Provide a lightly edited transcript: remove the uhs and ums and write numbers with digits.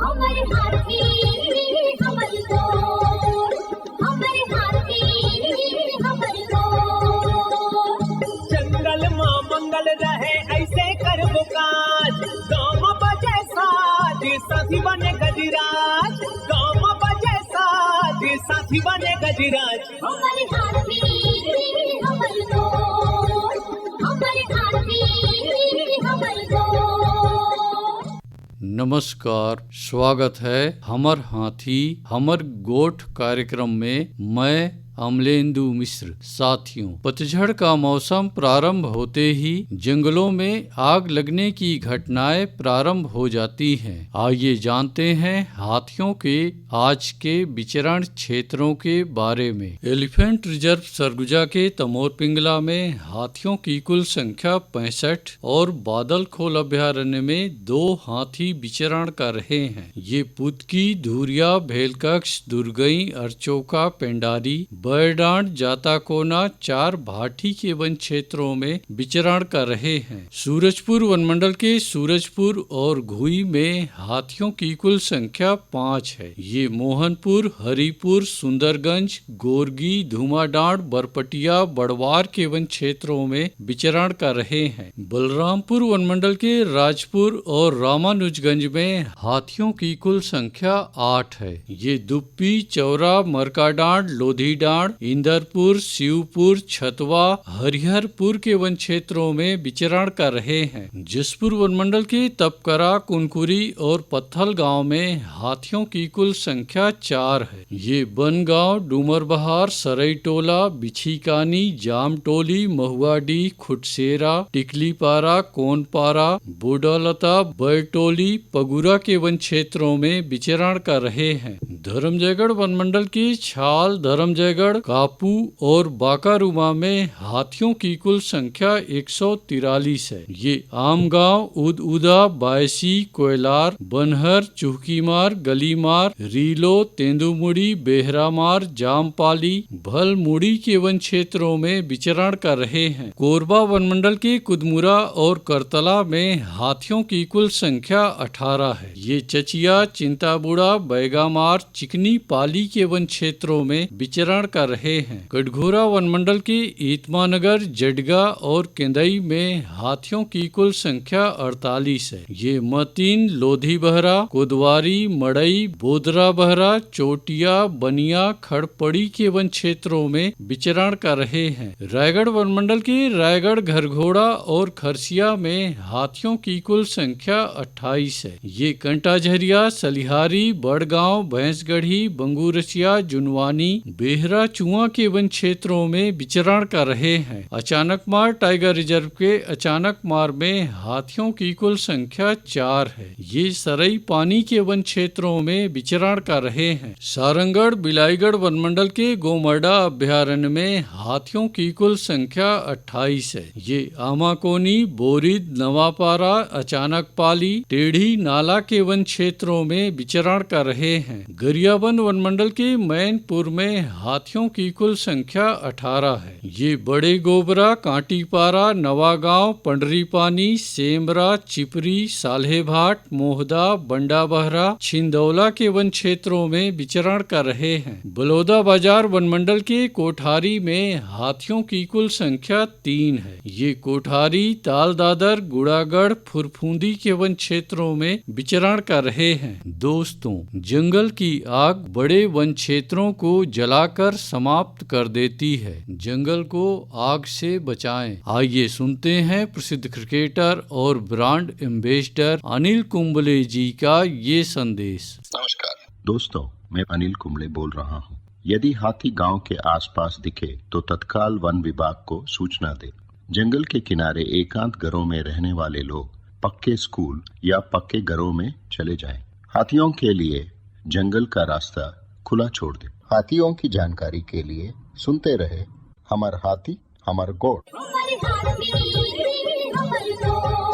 हमर हाथी हमर गोर, हमर हाथी हमर गोर। जंगल मां मंगल रहे ऐसे करबो काज, गाँव बजे साज साथी बने गजराज, गाँव बजे साज साथी बने गजराज। हमर हाथी हमर गोर, हमर हाथी हमर गोर। नमस्कार, स्वागत है हमर हाथी हमर गोठ कार्यक्रम में। मैं अमलेंदु मिश्र। साथियों, पतझड़ का मौसम प्रारंभ होते ही जंगलों में आग लगने की घटनाएं प्रारंभ हो जाती हैं। आइए जानते हैं हाथियों के आज के विचरण क्षेत्रों के बारे में। एलिफेंट रिजर्व सरगुजा के तमोर पिंगला में हाथियों की कुल संख्या 65 और बादल खोल अभ्यारण्य में 2 हाथी विचरण कर रहे हैं। ये पुतकी, धुरिया, भेलकक्ष, दुर्गई, अरचौका, पेंडारी, बरडांड, जाताकोना 4 भाटी के वन क्षेत्रों में विचरण कर रहे हैं। सूरजपुर वनमंडल के सूरजपुर और घुई में हाथियों की कुल संख्या 5 है। ये मोहनपुर, हरिपुर, सुंदरगंज, गोरगी, धुमाडांड, बरपटिया, बड़वार के वन क्षेत्रों में विचरण कर रहे हैं। बलरामपुर वनमंडल के राजपुर और रामानुजगंज में हाथियों की कुल संख्या 8 है। ये दुप्पी, चौरा, मरकाडांड, लोधीडांड, इंदरपुर, शिवपुर, छतवा, हरिहरपुर के वन क्षेत्रों में विचरण कर रहे हैं। जसपुर वनमंडल के तपकरा, कुनकुरी और पत्थल गांव में हाथियों की कुल संख्या 4 है। ये बनगांव, डूमरबहार, सरईटोला, बिछीकानी, जामटोली, महुआडी, खुटसेरा, टिकलीपारा, कोनपारा, बोडालता, बैटोली, पगुरा के वन क्षेत्रों में विचरण कर रहे हैं। धर्मजयगढ़ वनमंडल की छाल, धर्मजयगढ़, कापू और बाकारूमा में हाथियों की कुल संख्या 143 है। ये आमगांव, उदउदा, बायसी, कोयलार, बनहर, चुहकीमार, गलीमार, रीलो, तेंदुमुड़ी, बेहरामार, जामपाली, भलमुड़ी के वन क्षेत्रों में विचरण कर रहे हैं। कोरबा वनमंडल के कुदमुरा और करतला में हाथियों की कुल संख्या 18 है। ये चचिया, चिंताबुड़ा, बैगामार, चिकनी पाली के वन क्षेत्रों में विचरण कर रहे हैं। कटघोरा वनमंडल के ईतमानगर, जडगा और केंदई में हाथियों की कुल संख्या 48 है। ये मतीन, लोधी बहरा, कोदवारी, मड़ई, बोदरा बहरा, चोटिया, बनिया, खड़पड़ी के वन क्षेत्रों में विचरण कर रहे हैं। रायगढ़ वनमंडल के रायगढ़, घरघोड़ा और खरसिया में हाथियों की कुल संख्या 28 है। ये कंटाझरिया, सलिहारी, बड़गांव, भैंसगढ़ी, बंगूरसिया, जुनवानी, बेहरा, चुआ के वन क्षेत्रों में विचरण कर रहे हैं। अचानकमार टाइगर रिजर्व के अचानकमार में हाथियों की कुल संख्या 4 है। ये सरई पानी के वन क्षेत्रों में विचरण कर रहे हैं। सारंगढ़, बिलाईगढ़ वनमंडल के गोमर्डा अभ्यारण्य में हाथियों की कुल संख्या 28 है। ये आमाकोनी, बोरिद, नवापारा, अचानकपाली, टेढ़ी नाला के वन क्षेत्रों में विचरण कर रहे हैं। गरियाबंद वनमंडल के मैनपुर में हाथियों की कुल संख्या 18 है। ये बड़े गोबरा, कांटीपारा, नवागांव, पंडरीपानी, सेमरा, चिपरी, साल्हेभाट, मोहदा, बंडाबहरा, छिंदौला के वन क्षेत्रों में विचरण कर रहे हैं। बलौदा बाजार वनमंडल के कोठारी में हाथियों की कुल संख्या 3 है। ये कोठारी, तालदादर, गुड़ागढ़, फुरफुंदी के वन क्षेत्रों में विचरण कर रहे हैं। दोस्तों, जंगल की आग बड़े वन क्षेत्रों को जलाकर समाप्त कर देती है। जंगल को आग से बचाएं। आइए सुनते हैं प्रसिद्ध क्रिकेटर और ब्रांड एम्बेसडर अनिल कुंबले जी का ये संदेश। नमस्कार दोस्तों, मैं अनिल कुंबले बोल रहा हूँ। यदि हाथी गांव के आसपास दिखे तो तत्काल वन विभाग को सूचना दे। जंगल के किनारे एकांत घरों में रहने वाले लोग पक्के स्कूल या पक्के घरों में चले जाएं। हाथियों के लिए जंगल का रास्ता खुला छोड़ दे। हाथियों की जानकारी के लिए सुनते रहे हमर हाथी हमर गोठ। हमर हाथी हमर गोर।